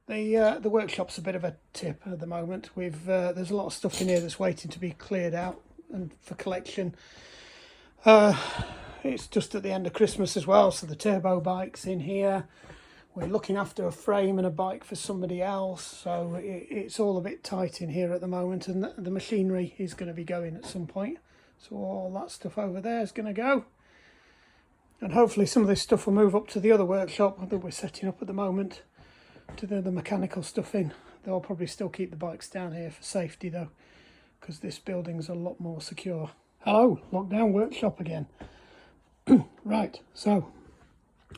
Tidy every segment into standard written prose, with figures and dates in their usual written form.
The workshop's a bit of a tip at the moment. There's a lot of stuff in here that's waiting to be cleared out and for collection. It's just at the end of Christmas as well, so the turbo bike's in here. We're looking after a frame and a bike for somebody else, so it's all a bit tight in here at the moment, and the machinery is going to be going at some point. So all that stuff over there is going to go. And hopefully some of this stuff will move up to the other workshop that we're setting up at the moment, to the mechanical stuff in. They'll probably still keep the bikes down here for safety though, because this building's a lot more secure. Hello, lockdown workshop again. Right, so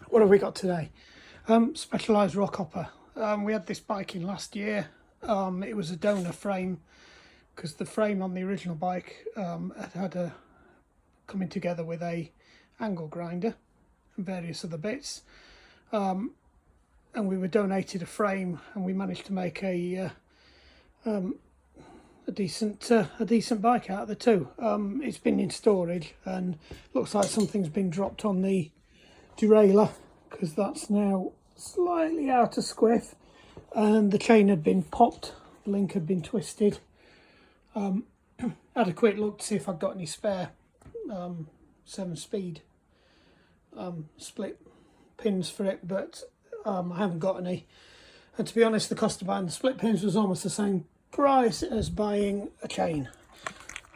what have we got today? Specialised rock hopper. We had this bike in last year. It was a donor frame, because the frame on the original bike had a coming together with a angle grinder and various other bits. And we were donated a frame, and we managed to make a decent bike out of the two. It's been in storage, and looks like something's been dropped on the derailleur, because that's now slightly out of squiff, and the chain had been popped, the link had been twisted. Had a quick look to see if I'd got any spare 7-speed split pins for it, but I haven't got any. And to be honest, the cost of buying the split pins was almost the same price as buying a chain.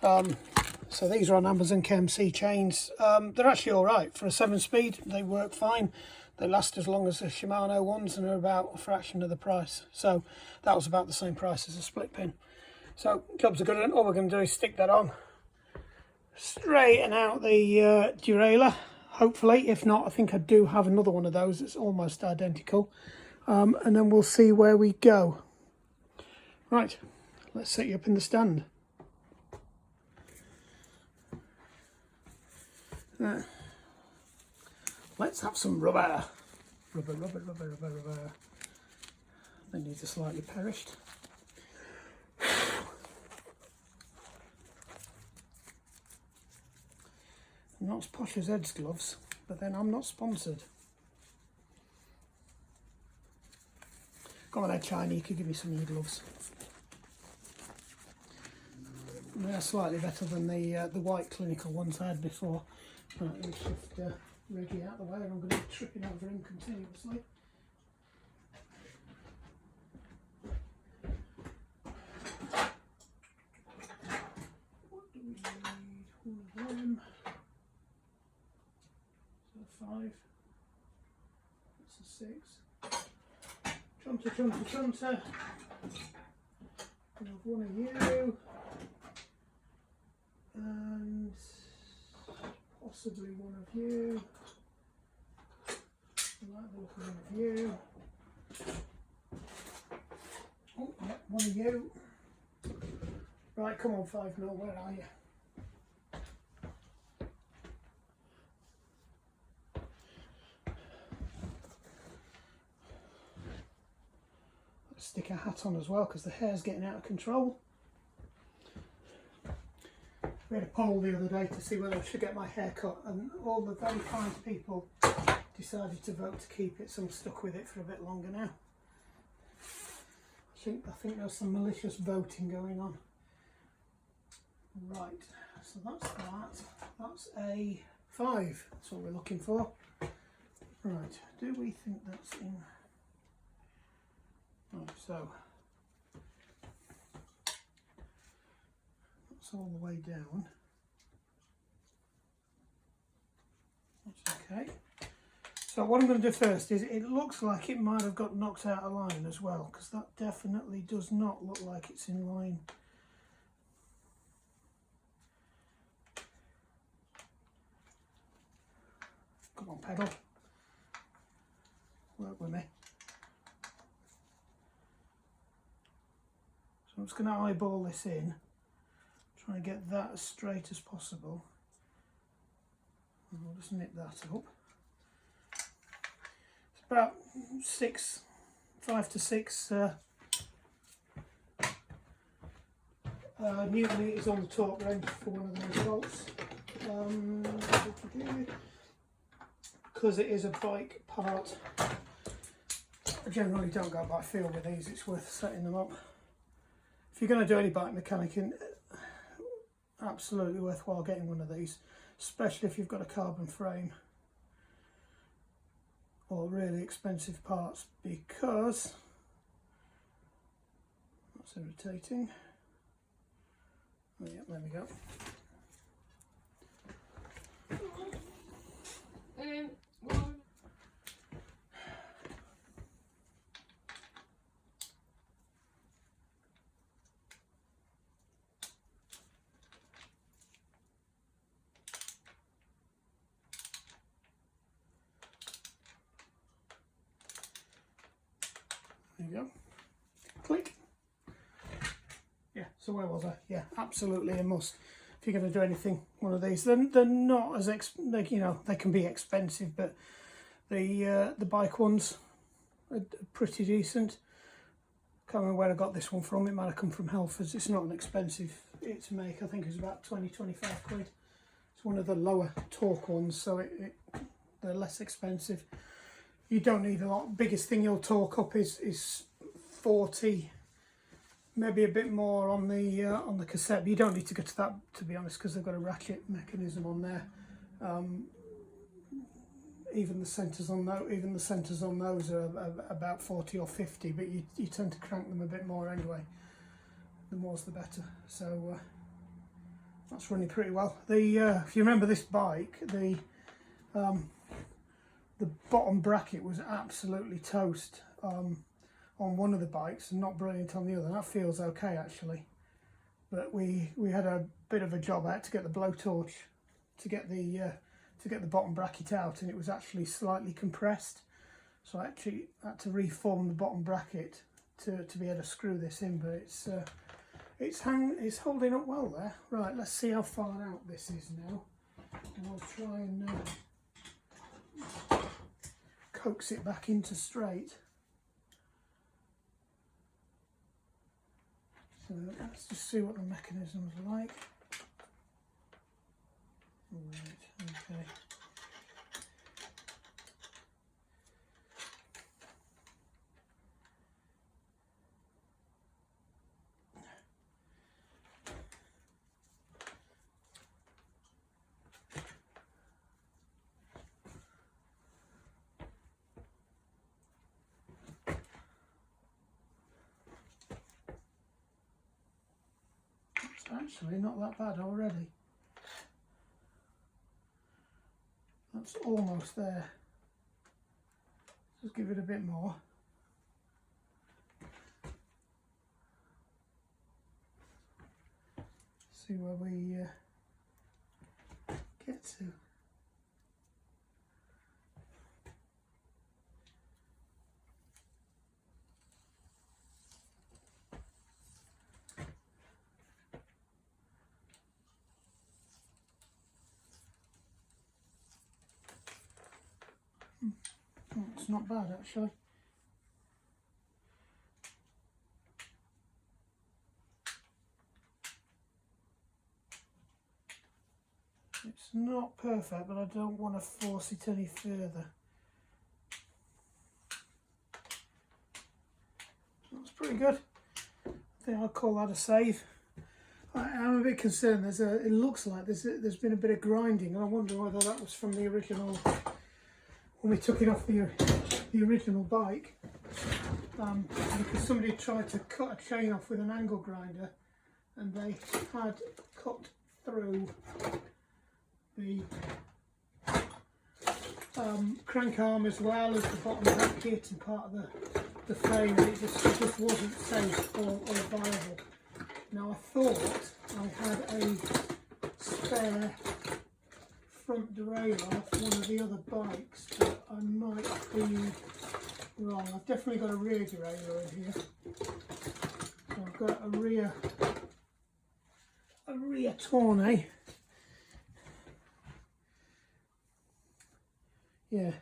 So these are on Amazon KMC chains. They're actually all right for a 7-speed. They work fine. They last as long as the Shimano ones, and are about a fraction of the price. So that was about the same price as a split pin. So job's a good one. All we're going to do is stick that on, straighten out the derailleur. Hopefully, if not, I think I do have another one of those. It's almost identical. And then we'll see where we go. Right, let's set you up in the stand. Let's have some rubber. Rubber. They need to slightly perished. Not as posh as Ed's gloves, but then I'm not sponsored. Come on Ed Shiny, you could give me some of your gloves. They're slightly better than the white clinical ones I had before. Right, let me shift Reggie out of the way, or I'm going to be tripping over him continuously. What do we need? One of them. 5. That's a 6. Chunter. We have one of you, and possibly one of you. I like the look of one of you. Oh, yeah, one of you. Right, come on 5 mil, where are you? Stick a hat on as well, because the hair's getting out of control. We had a poll the other day to see whether I should get my hair cut, and all the very kind people decided to vote to keep it, so I'm stuck with it for a bit longer now. I think there's some malicious voting going on. Right, so that's that. That's a 5. That's what we're looking for. Right, do we think that's in? Right, so that's all the way down. That's okay. So what I'm going to do first is, it looks like it might have got knocked out of line as well, because that definitely does not look like it's in line. Come on, pedal. Work with me. So I'm just going to eyeball this in, try and get that as straight as possible. And we'll just nip that up. It's about 5 to 6 Newton meters on the torque wrench for one of those bolts. Because it is a bike part, I generally don't go by feel with these, it's worth setting them up. If you're going to do any bike mechanicking, absolutely worthwhile getting one of these, especially if you've got a carbon frame or really expensive parts, because that's irritating. Oh yeah, there we go. There you go. Click. Yeah, so where was I? Yeah, absolutely a must. If you're going to do anything, one of these, they're not as you know, they can be expensive, but the bike ones are pretty decent. Can't remember where I got this one from. It might have come from Halfords. It's not an expensive it to make. I think it's about 20-25 quid. It's one of the lower torque ones, so they're less expensive. You don't need a lot. Biggest thing you'll torque up is 40, maybe a bit more on the cassette. But you don't need to go to that, to be honest, because they've got a ratchet mechanism on there. Even the centres on those are about 40 or 50, but you tend to crank them a bit more anyway. The more's the better. So that's running pretty well. If you remember this bike, the bottom bracket was absolutely toast on one of the bikes and not brilliant on the other. That feels okay actually, but we had a bit of a job. I had to get the blowtorch to get the bottom bracket out, and it was actually slightly compressed, so I actually had to reform the bottom bracket to be able to screw this in. But it's holding up well there. Right, let's see how far out this is now, and I'll try and coax it back into straight. So let's just see what the mechanisms are like. Right, okay. It's actually not that bad already. That's almost there. Just give it a bit more. See where we get to. It's not bad actually. It's not perfect, but I don't want to force it any further. That's pretty good. I think I'll call that a save. I'm a bit concerned. It looks like there's been a bit of grinding, and I wonder whether that was from the original, when we took it off the original bike, because somebody tried to cut a chain off with an angle grinder, and they had cut through the crank arm as well as the bottom bracket and part of the frame, and it just wasn't safe or viable. Now I thought I had a spare front derailleur off one of the other bikes, but I might be wrong. I've definitely got a rear derailleur in here. So I've got a rear Tourney. Yeah,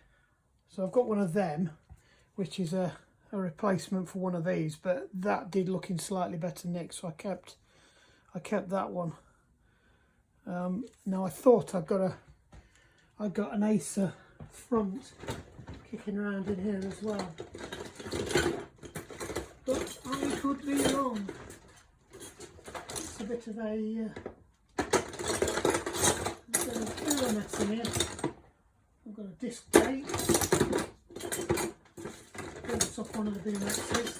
so I've got one of them, which is a replacement for one of these, but that did look in slightly better nick, so I kept that one. Now I thought I'd got an Acer front kicking around in here as well. but I could be wrong. It's a bit of a mess in here. I've got a disc gate. It's off one of the beam axes.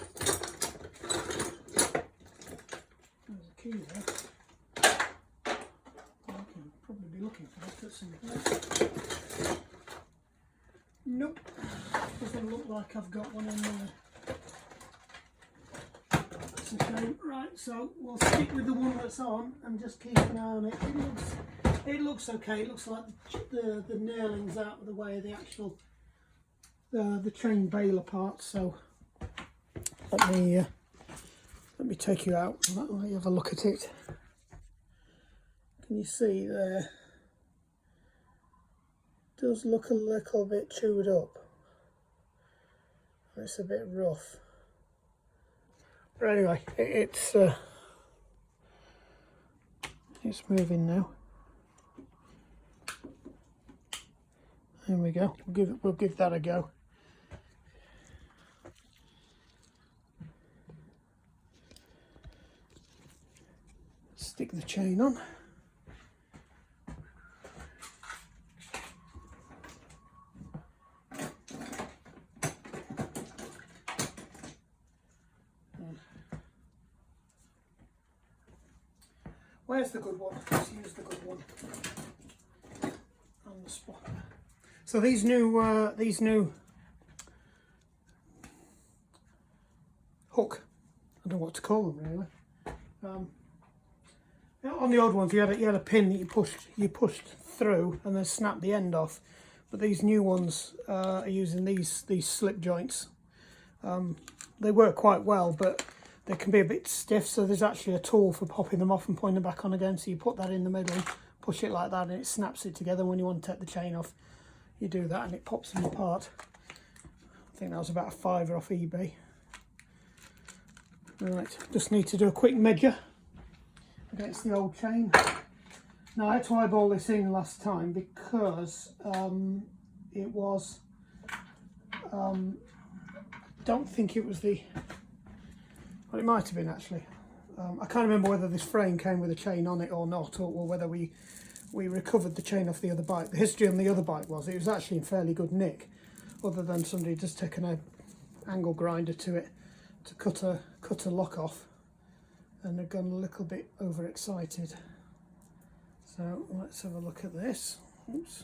There's a key there. I can probably be looking for it at some point. Nope, doesn't look like I've got one in there. That's a shame. Right, so we'll stick with the one that's on and just keep an eye on it. It looks okay. It looks like the nailing's out of the way of the actual the chain baler part. So let me take you out and let you have a look at it. Can you see there? It does look a little bit chewed up. It's a bit rough. But anyway, it's moving now. There we go. We'll give that a go. Stick the chain on. Where's the good one? Let's use the good one on the spot. So these new hook, I don't know what to call them really. On the old ones, you had a pin that you pushed through and then snapped the end off. But these new ones are using these slip joints. They work quite well, but they can be a bit stiff. So there's actually a tool for popping them off and putting them back on again. So you put that in the middle, push it like that, and it snaps it together. When you want to take the chain off, you do that, and it pops them apart. I think that was about £5 off eBay. Right, just need to do a quick measure against the old chain. Now I had to eyeball this in last time because it was, don't think it was the, well it might have been actually. I can't remember whether this frame came with a chain on it or not, or whether we recovered the chain off the other bike. The history on the other bike was it was actually in fairly good nick, other than somebody just taken an angle grinder to it to cut a lock off, and they've gone a little bit overexcited. So let's have a look at this. Oops.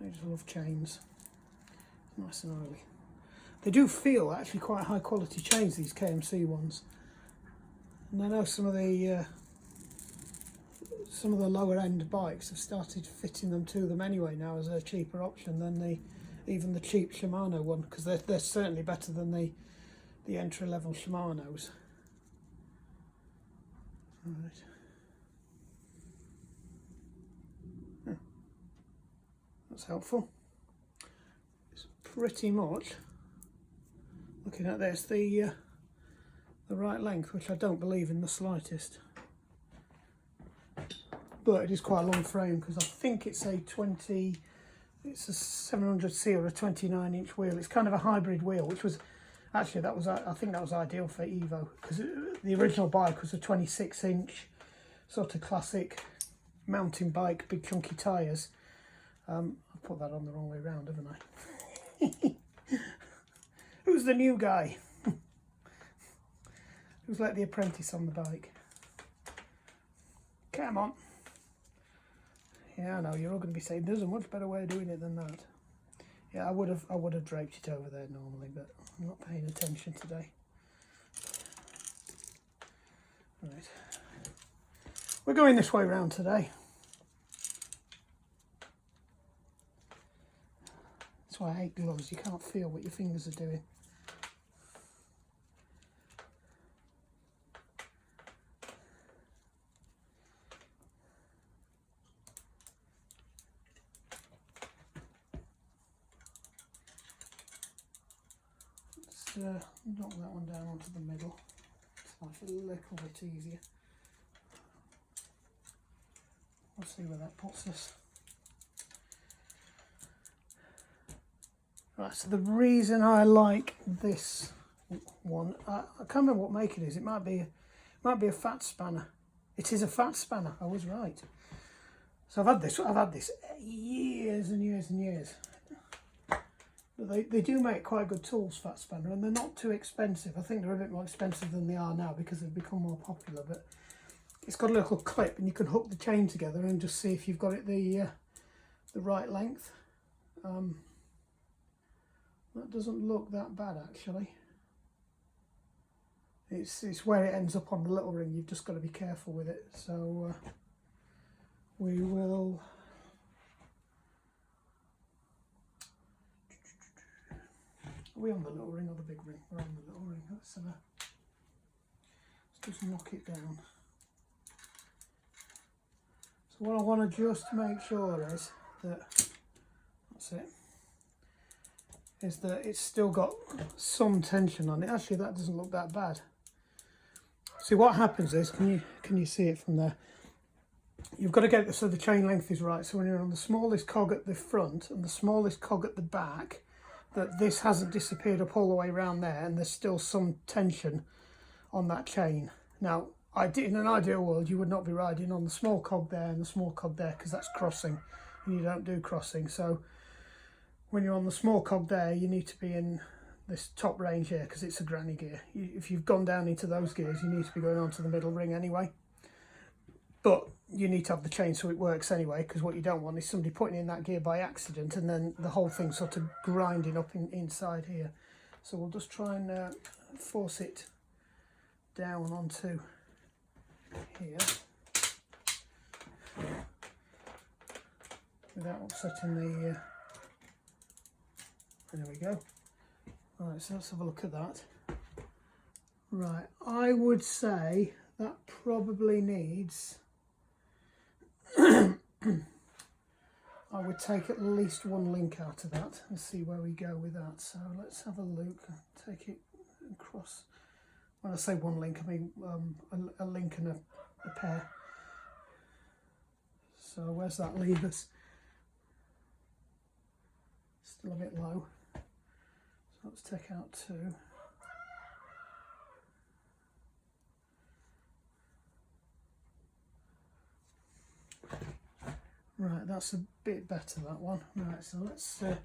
I just love chains. Nice and oily. They do feel actually quite high quality chains, these KMC ones. And I know some of the lower end bikes have started fitting them to them anyway now as a cheaper option than even the cheap Shimano one, because they're certainly better than the entry level Shimanos. Right. Oh, that's helpful. It's pretty much, looking at this, the right length, which I don't believe in the slightest. But it is quite a long frame, because I think it's a 700C or a 29-inch wheel. It's kind of a hybrid wheel, which was actually, I think that was ideal for Evo, because the original bike was a 26-inch sort of classic mountain bike, big chunky tyres. I put that on the wrong way round, haven't I? Who's the new guy? Who's like the apprentice on the bike? Come on. Yeah, I know, you're all going to be saying there's a much better way of doing it than that. Yeah, I would have draped it over there normally, but I'm not paying attention today. Right. We're going this way round today. That's why I hate gloves. You can't feel what your fingers are doing. Knock that one down onto the middle. It's a little bit easier. We'll see where that puts us. Right, so the reason I like this one, I can't remember what make it is. It might be a fat spanner. It is a fat spanner. I was right. So I've had this years and years and years. But they do make quite good tools, fat spanner, and they're not too expensive. I think they're a bit more expensive than they are now because they've become more popular. But it's got a little clip, and you can hook the chain together and just see if you've got it the right length. That doesn't look that bad actually. It's where it ends up on the little ring. You've just got to be careful with it. So we will. Are we on the little ring or the big ring? We're on the little ring. Let's just knock it down. So what I want to just make sure is that, that's it, is that it's still got some tension on it. Actually, that doesn't look that bad. See, what happens is, can you see it from there? You've got to get it so the chain length is right. So when you're on the smallest cog at the front and the smallest cog at the back, that this hasn't disappeared up all the way around there, and there's still some tension on that chain. Now, in an ideal world, you would not be riding on the small cog there and the small cog there, because that's crossing, and you don't do crossing. So when you're on the small cog there, you need to be in this top range here, because it's a granny gear. If you've gone down into those gears, you need to be going on to the middle ring anyway. But you need to have the chain so it works anyway, because what you don't want is somebody putting in that gear by accident and then the whole thing sort of grinding up inside here. So we'll just try and force it down onto here without upsetting the... there we go. Right, so let's have a look at that. Right, I would say that probably needs... I would take at least one link out of that and see where we go with that. So let's have a look. Take it across. When I say one link, I mean a link and a pair. So where's that leave us? Still a bit low. So let's take out 2. Right, that's a bit better, that one. Right, so let's see if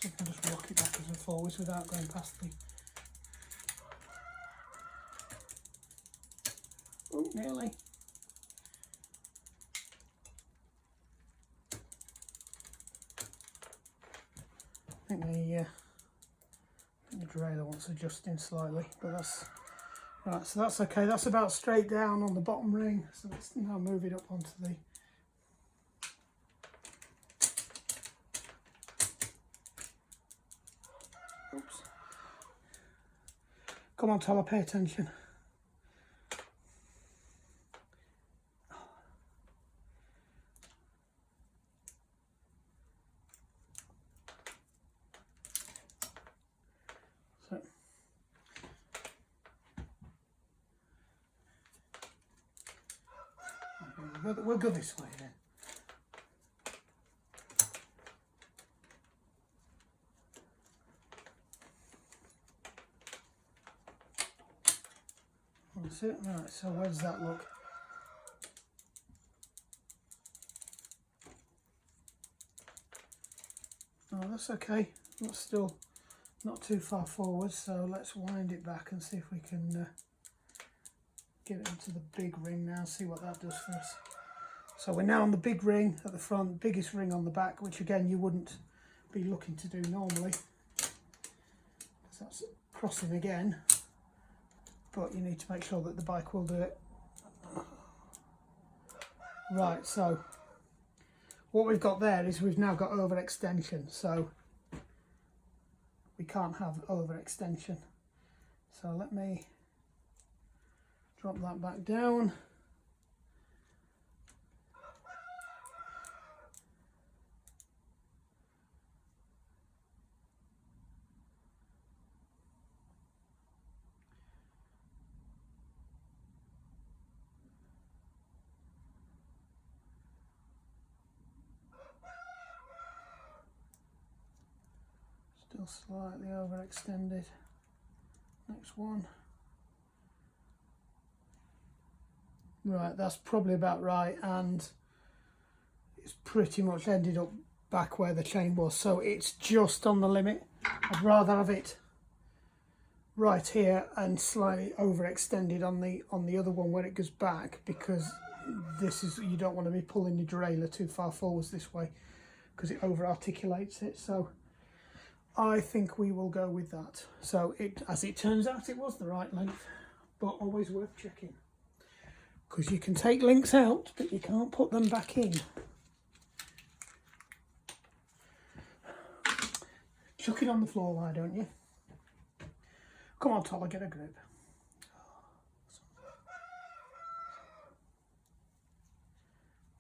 I can just rock it backwards and forwards without going past the... Oh, nearly. I think the derailleur wants adjusting slightly, but that's... Right, so that's okay. That's about straight down on the bottom ring. So let's now move it up onto the... Oops. Come on, Tyler, pay attention. We'll go this way then. That's it. Right, so where does that look? Oh, that's okay. That's still not too far forward, so let's wind it back and see if we can get it into the big ring now, see what that does for us. So we're now on the big ring at the front, biggest ring on the back, which again you wouldn't be looking to do normally, because that's crossing again, but you need to make sure that the bike will do it. Right, so what we've got there is we've now got overextension, so we can't have overextension. So let me drop that back down. Still slightly overextended. Next one. Right, that's probably about right, and it's pretty much ended up back where the chain was, so it's just on the limit. I'd rather have it right here and slightly overextended on the other one where it goes back, because this is, you don't want to be pulling your derailleur too far forwards this way because it over articulates it. So I think we will go with that. So it, as it turns out, it was the right length, but always worth checking, because you can take links out but you can't put them back in. Chuck it on the floor, why don't you? Come on, Toller, get a grip.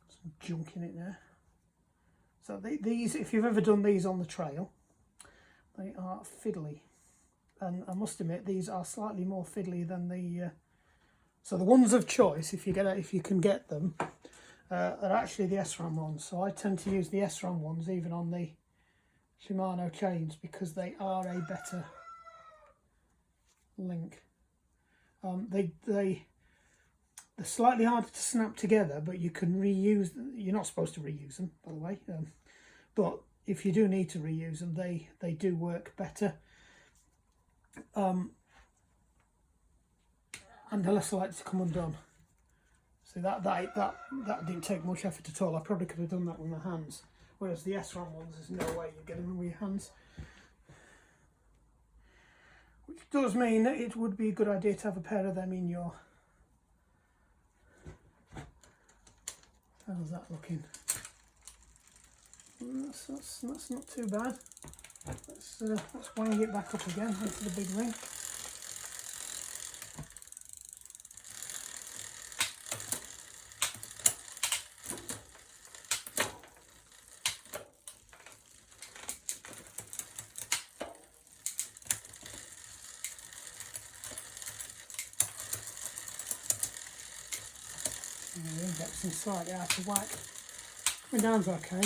Some junk in it there. So these, if you've ever done these on the trail, they are fiddly. And I must admit, these are slightly more fiddly than the... so the ones of choice, if you can get them, are actually the SRAM ones. So I tend to use the SRAM ones even on the Shimano chains, because they are a better link. They're slightly harder to snap together, but you can reuse them. You're not supposed to reuse them, by the way, but if you do need to reuse them, they do work better, and they're less likely to come undone. So that didn't take much effort at all. I probably could have done that with my hands, whereas the SRAM ones, there's no way you're getting them with your hands. Which does mean that it would be a good idea to have a pair of them in your... How's that looking? That's not too bad. Let's wang it back up again into the big ring. The indexing's slightly out of whack. Coming down's okay.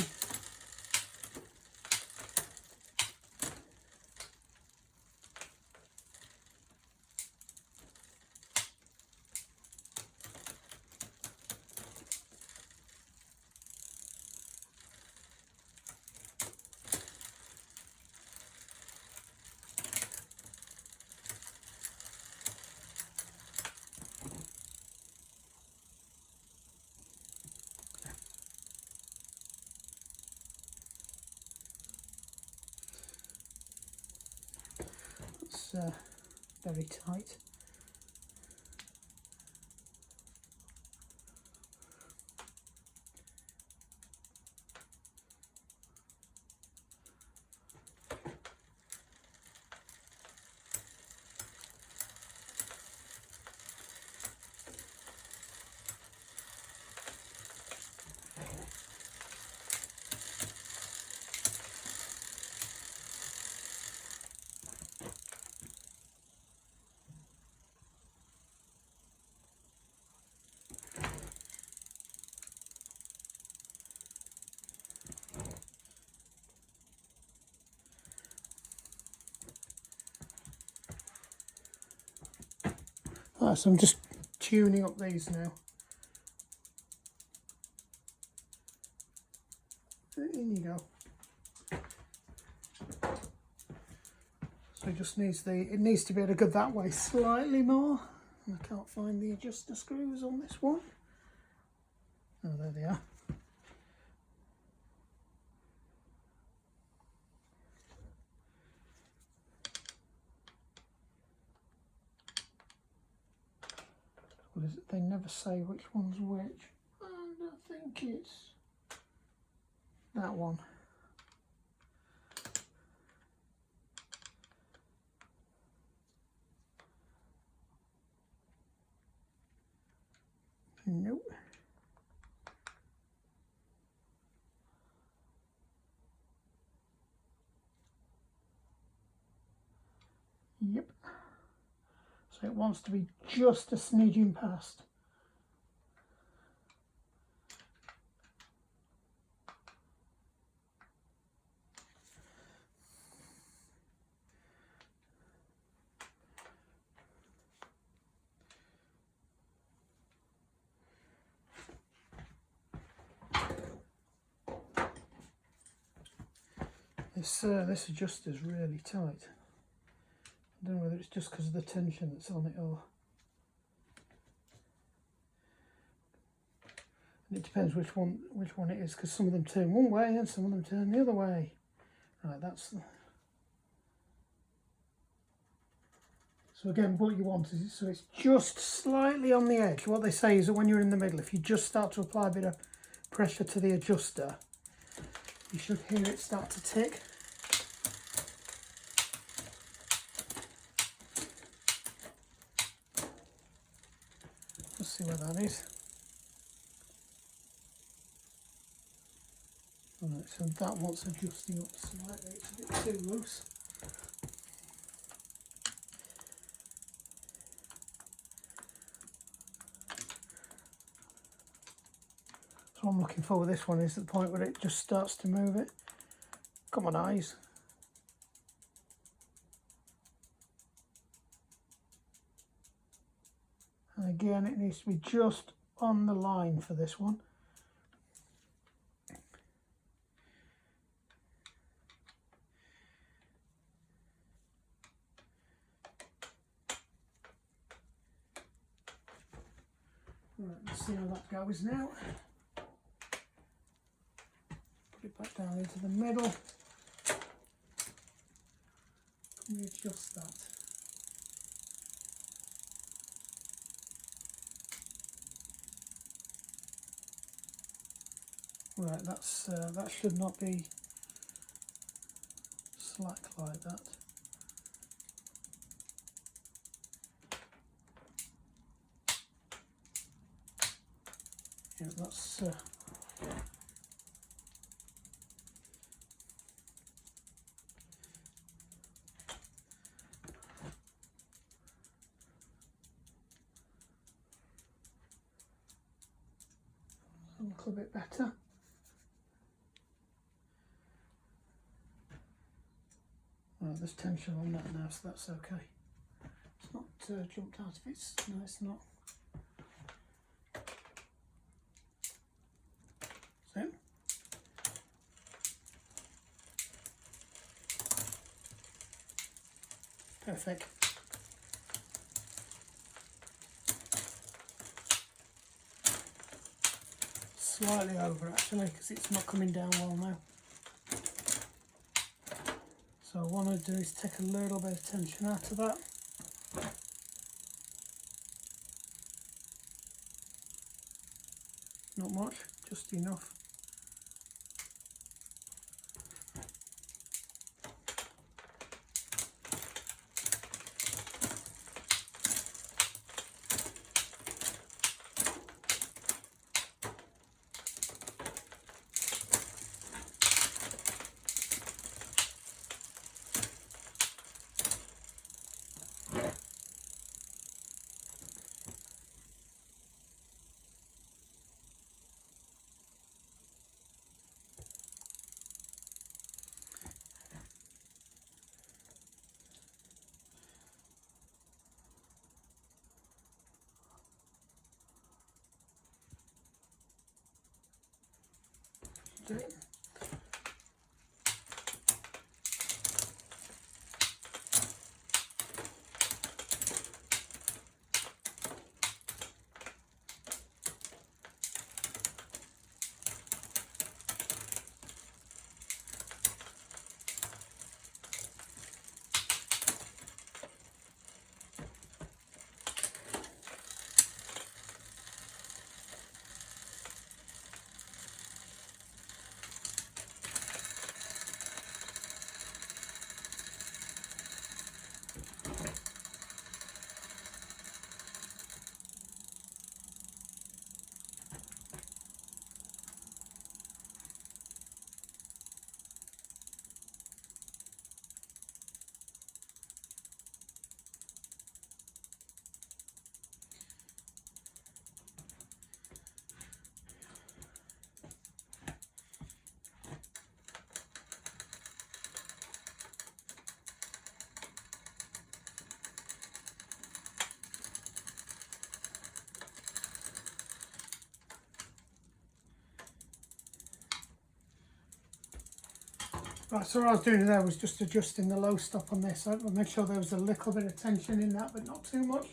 Very tight. Right, so I'm just tuning up these now. In you go. So it just needs it needs to be able to go that way slightly more. And I can't find the adjuster screws on this one. Oh, there they are. What is it? They never say which one's which. And I think it's that one. Nope. Yep. So it wants to be just a smidgen past. This adjuster's really tight. I don't know whether it's just because of the tension that's on it, or and it depends which one it is, because some of them turn one way and some of them turn the other way. Right, that's so again, what you want is so it's just slightly on the edge. What they say is that when you're in the middle, if you just start to apply a bit of pressure to the adjuster, you should hear it start to tick. Let's see where that is. Right, so that wants adjusting up slightly, it's a bit too loose. So what I'm looking for with this one is the point where it just starts to move it. Come on, eyes. And again, it needs to be just on the line for this one. Right, let's see how that goes now. Put it back down into the middle. And adjust that. Right, that should not be slack like that. Yeah, that's a little bit better. Right, there's tension on that now, so that's okay. It's not jumped out of its. No, it's not. So, perfect. Slightly over actually, because it's not coming down well now. So what I want to do is take a little bit of tension out of that. Not much, just enough. Do it. Right, so what I was doing there was just adjusting the low stop on this. I made sure there was a little bit of tension in that, but not too much.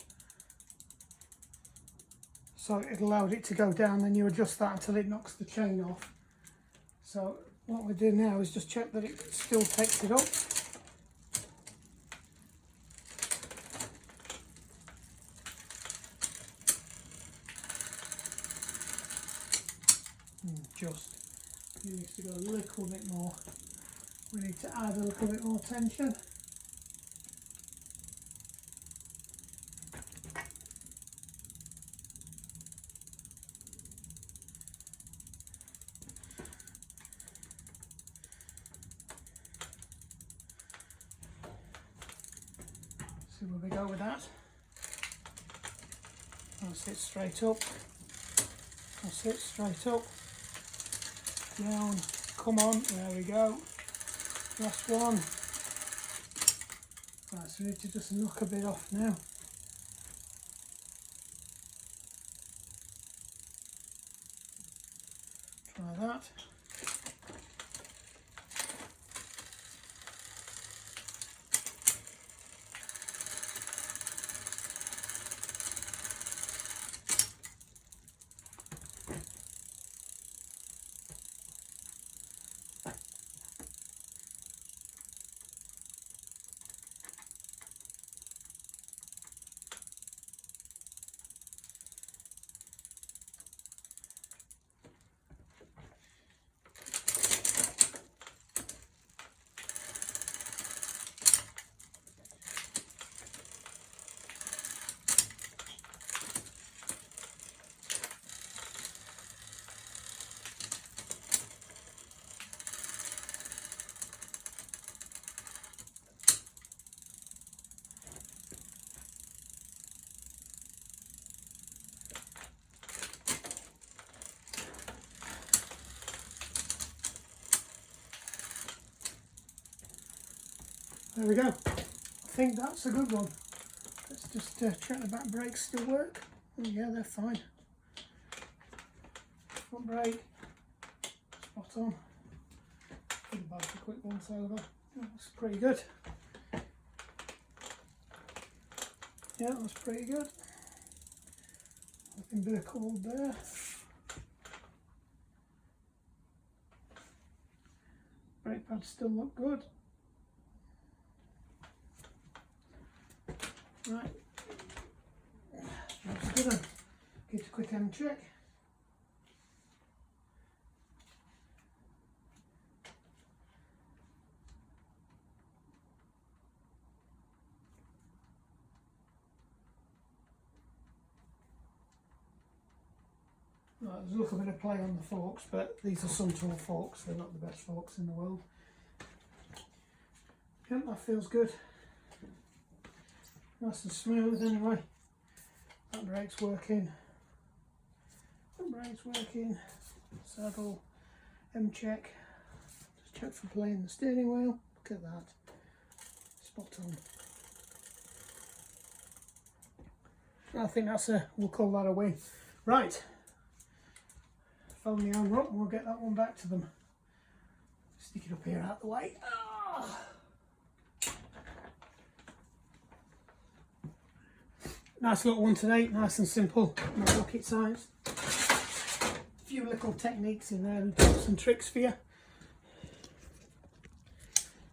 So it allowed it to go down, then you adjust that until it knocks the chain off. So what we're doing now is just check that it still takes it up. Just, it needs to go a little bit more. We need to add a little bit more tension. See where we go with that. That's it, straight up. That's it, straight up. Down, come on, there we go. Last one. Right, so we need to just knock a bit off now. Try that. There we go. I think that's a good one. Let's just check the back brakes still work. Oh yeah, they're fine. Front brake, spot on. Put about a quick once over. Oh, that's pretty good. Yeah, that's pretty good. Nothing bit of cold there. Brake pads still look good. Right, that's good then. Get a quick M check. Right, there's a little bit of play on the forks, but these are some tool forks, they're not the best forks in the world. Yep, that feels good. Nice and smooth anyway. That brake's working. That brake's working. Saddle, M check. Just check for play in the steering wheel. Look at that. Spot on. I think that's we'll call that a win. Right. Phone the owner up and we'll get that one back to them. Stick it up here out the way. Oh. Nice little one today, nice and simple, no rocket science. A few little techniques in there and tips and tricks for you.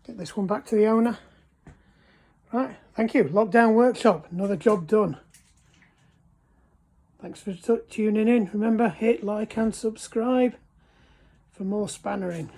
Get this one back to the owner. Right, thank you. Lockdown Workshop, another job done. Thanks for tuning in. Remember, hit like and subscribe for more spannering.